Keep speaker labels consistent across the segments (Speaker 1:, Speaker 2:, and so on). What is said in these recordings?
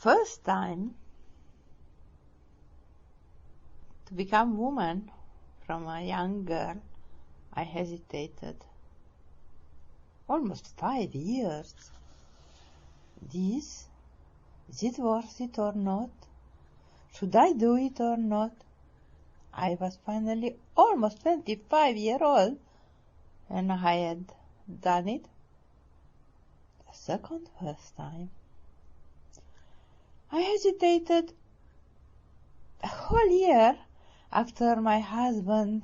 Speaker 1: first time to become woman from a young girl, I hesitated. Almost 5 years. Is it worth it or not? Should I do it or not? I was finally almost 25-year-old, and I had done it the second first time. I hesitated a whole year after my husband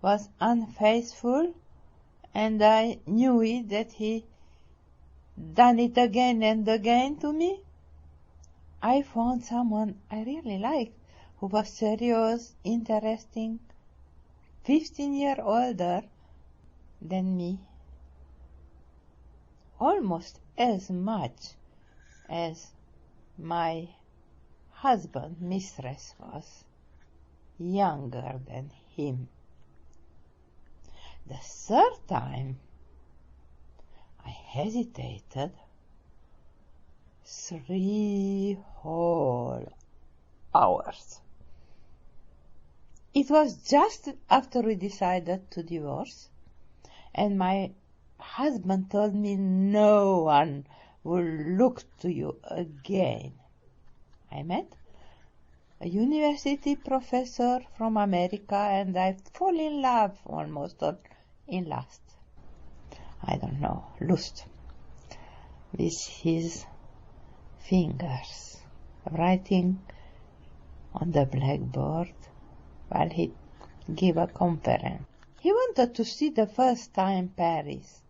Speaker 1: was unfaithful, and I knew it that he done it again and again to me. I found someone I really liked, who was serious, interesting, 15 years older than me, almost as much as my husband, mistress, was younger than him. The third time I hesitated 3 whole hours. It was just after we decided to divorce, and my husband told me no one will look to you again. I met a university professor from America, and I fall in love almost, or in lust. I don't know, lust, with his fingers, writing on the blackboard while he gave a conference. He wanted to see the first time Paris,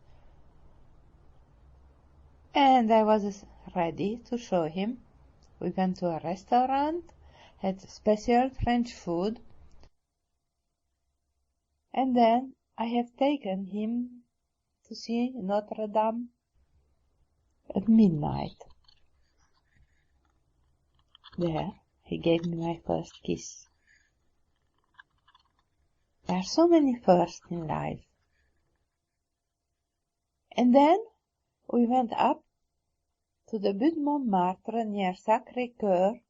Speaker 1: and I was ready to show him. We went to a restaurant, had special French food, and then I have taken him to see Notre Dame at midnight. There, he gave me my first kiss. There are so many firsts in life. And then we went up to the Butte Montmartre near Sacré-Cœur.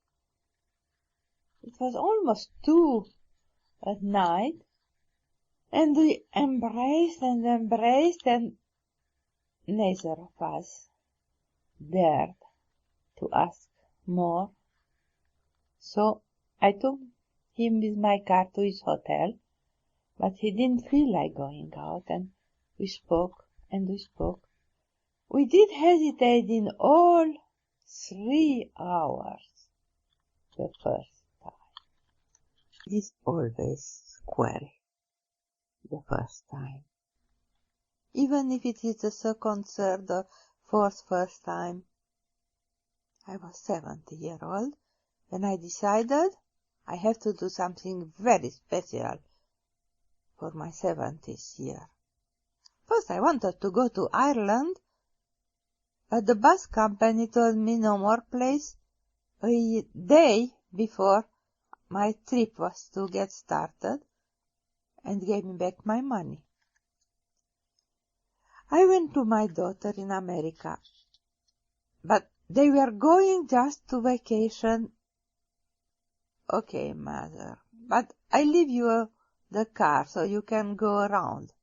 Speaker 1: It was almost 2 at night, and we embraced, and neither of us dared to ask more. So I took him with my car to his hotel, but he didn't feel like going out, and we spoke and we spoke. We did hesitate in all 3 hours the first time. It is always square the first time. Even if it is the second, third, or fourth first time. I was 70-year-old when I decided I have to do something very special for my 70th year. First I wanted to go to Ireland, but the bus company told me no more place a day before my trip was to get started, and gave me back my money. I went to my daughter in America, but they were going just to vacation. Okay, mother, but I leave you the car so you can go around.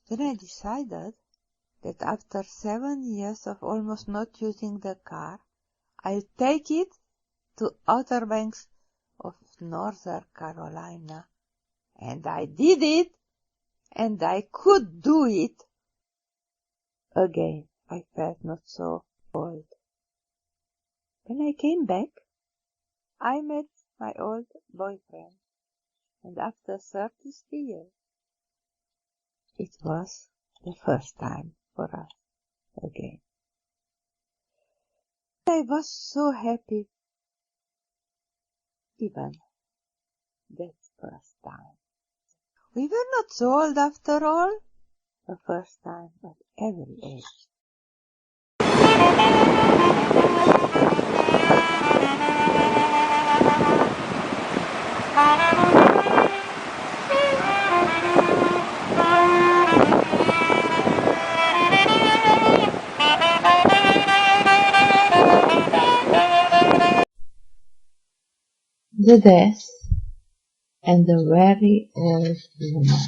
Speaker 1: Then I decided that after 7 years of almost not using the car, I'll take it to Outer Banks of Northern Carolina. And I did it, and I could do it. Again, I felt not so old. When I came back, I met my old boyfriend, and after 33 years, it was the first time for us again. I was so happy, even that first time. We were not so old after all, the first time at every age. the death, and the very old woman.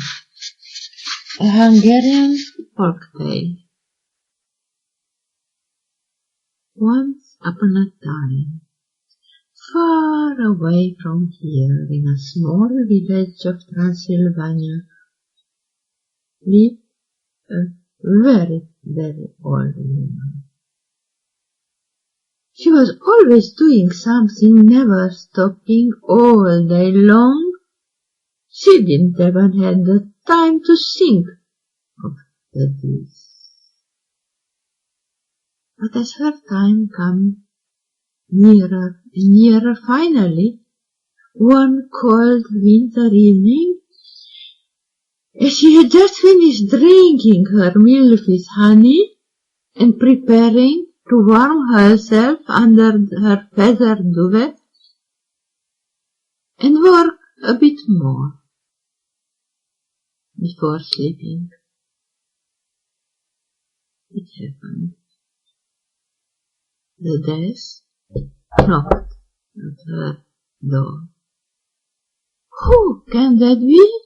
Speaker 1: A Hungarian folktale. Once upon a time, far away from here, in a small village of Transylvania, lived a very, very old woman. She was always doing something, never stopping, all day long. She didn't even have the time to think of the days. But as her time came nearer and nearer, finally, one cold winter evening, as she had just finished drinking her milk with honey and preparing to warm herself under her feather duvet and work a bit more before sleeping, it happened. The death knocked at her door. Who can that be?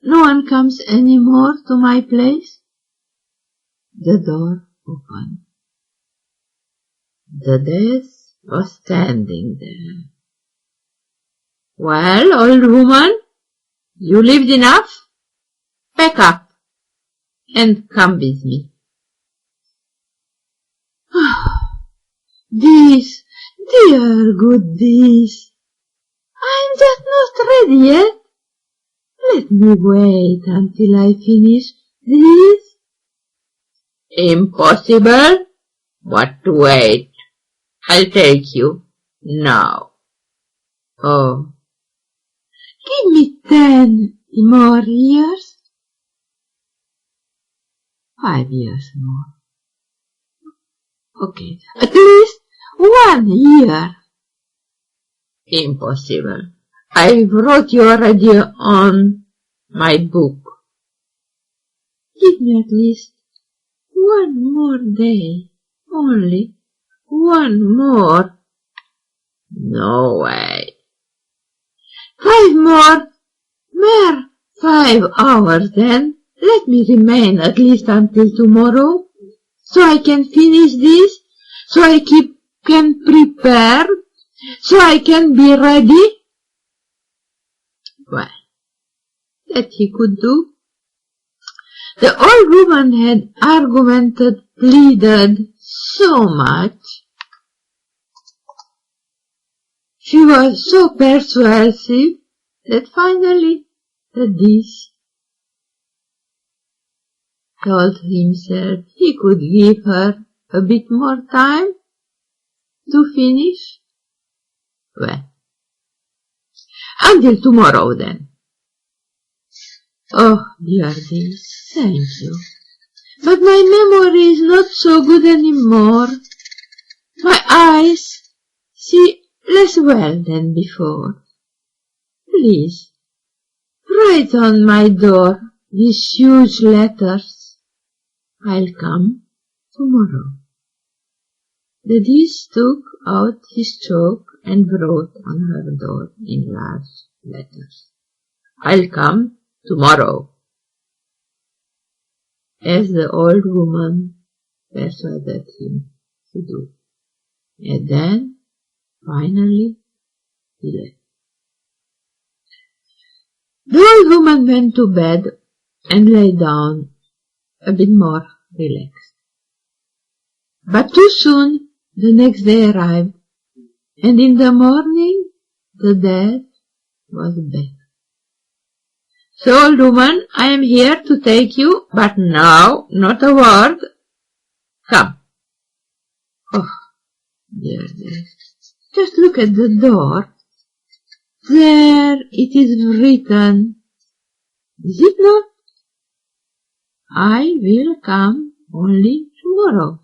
Speaker 1: No one comes any more to my place. The door opened. The death was standing there. Well, old woman, you lived enough? Pack up and come with me. This, dear good this, I'm just not ready yet. Let me wait until I finish this. Impossible. What to wait? I'll take you now. Oh, give me 10 more years. 5 years more. Okay, at least 1 year. Impossible. I wrote you already on my book. Give me at least 1 more day. Only 1 more. No way. 5 more. Mere 5 hours then. Let me remain at least until tomorrow, so I can finish this, so I can prepare, so I can be ready. Well, that he could do. The old woman had argumented, pleaded so much. She was so persuasive that finally the dish told himself he could give her a bit more time to finish. Well, until tomorrow then. Oh, dear dears, thank you. But my memory is not so good anymore. My eyes see less well than before. Please, write on my door these huge letters. I'll come tomorrow. The dish took out his chalk and wrote on her door in large letters, I'll come tomorrow. As the old woman persuaded him to do. And then, finally, he left. The old woman went to bed and lay down a bit more relaxed. But too soon the next day arrived, and in the morning the death was back. So, old woman, I am here to take you, but now not a word. Come. Oh, dear death, just look at the door. There it is written. Is it not? I will come only tomorrow.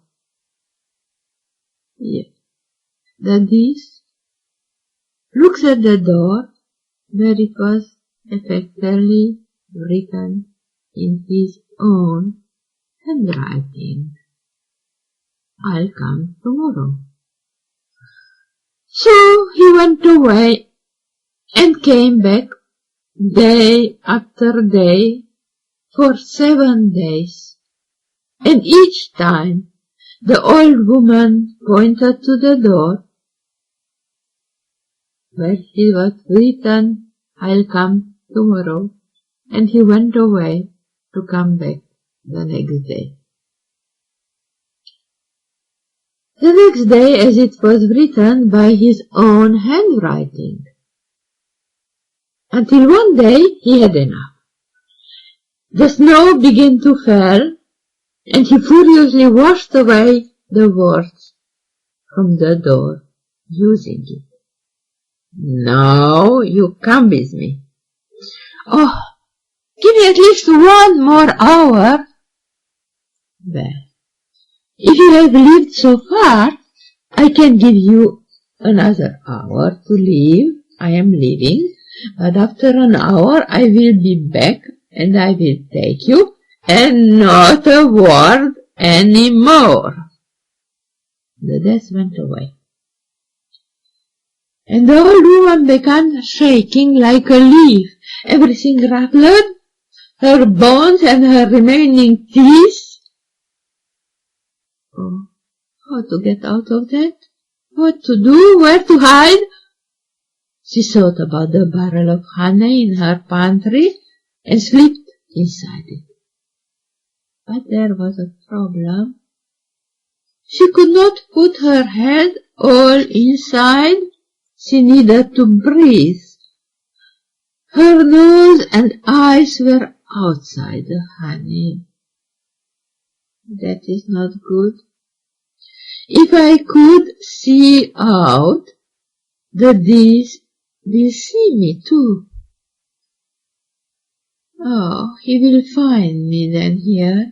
Speaker 1: Yes. The dish looks at the door where it was effectively written in his own handwriting. I'll come tomorrow. So he went away
Speaker 2: and came back day after day for 7 days. And each time the old woman pointed to the door where he was written, "I'll come tomorrow," and he went away to come back the next day. The next day, as it was written by his own handwriting, until one day he had enough. The snow began to fall, and he furiously washed away the words from the door, using it. "Now you come with me." "Oh, give me at least 1 more hour." "Well, if you have lived so far, I can give you another hour to live. I am leaving, but after an hour I will be back, and I will take you, and not a word any more." The death went away, and the old woman began shaking like a leaf. Everything rattled, her bones and her remaining teeth. Oh, how to get out of that? What to do? Where to hide? She thought about the barrel of honey in her pantry and slipped inside it. But there was a problem. She could not put her head all inside. She needed to breathe. Her nose and eyes were outside the honey. That is not good. If I could see out, the bees will see me too. Oh, he will find me then here.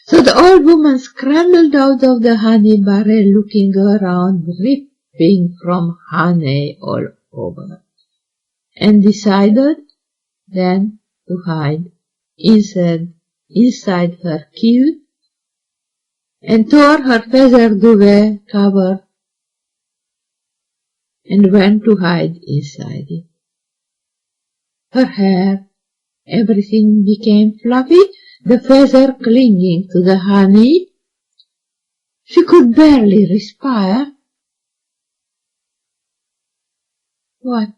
Speaker 2: So the old woman scrambled out of the honey barrel, looking around, dripping from honey all over, and decided then to hide inside her kilt, and tore her feather duvet cover and went to hide inside it. Her hair, everything became fluffy, the feather clinging to the honey. She could barely respire. What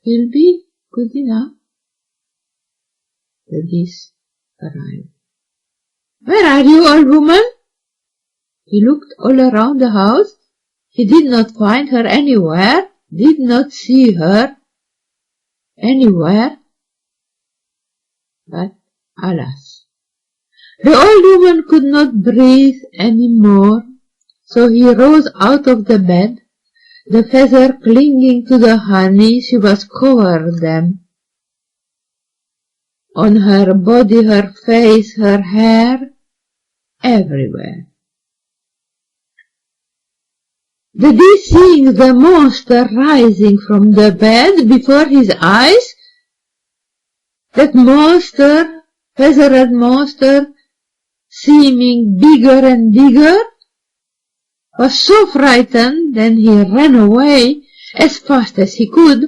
Speaker 2: will be good enough? The geese arrived. "Where are you, old woman?" He looked all around the house. He did not find her anywhere, did not see her anywhere. But alas, the old woman could not breathe any more, so he rose out of the bed. The feather clinging to the honey, she was covered them. On her body, her face, her hair, everywhere. Did he see the monster rising from the bed before his eyes? That monster, feathered monster, seeming bigger and bigger, was so frightened that he ran away as fast as he could,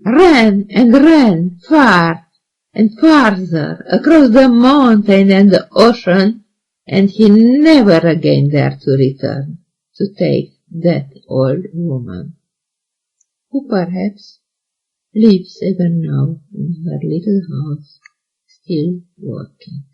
Speaker 2: ran and ran far and farther across the mountain and the ocean, and he never again dared to return to take that old woman, who perhaps lives even now in her little house, still working.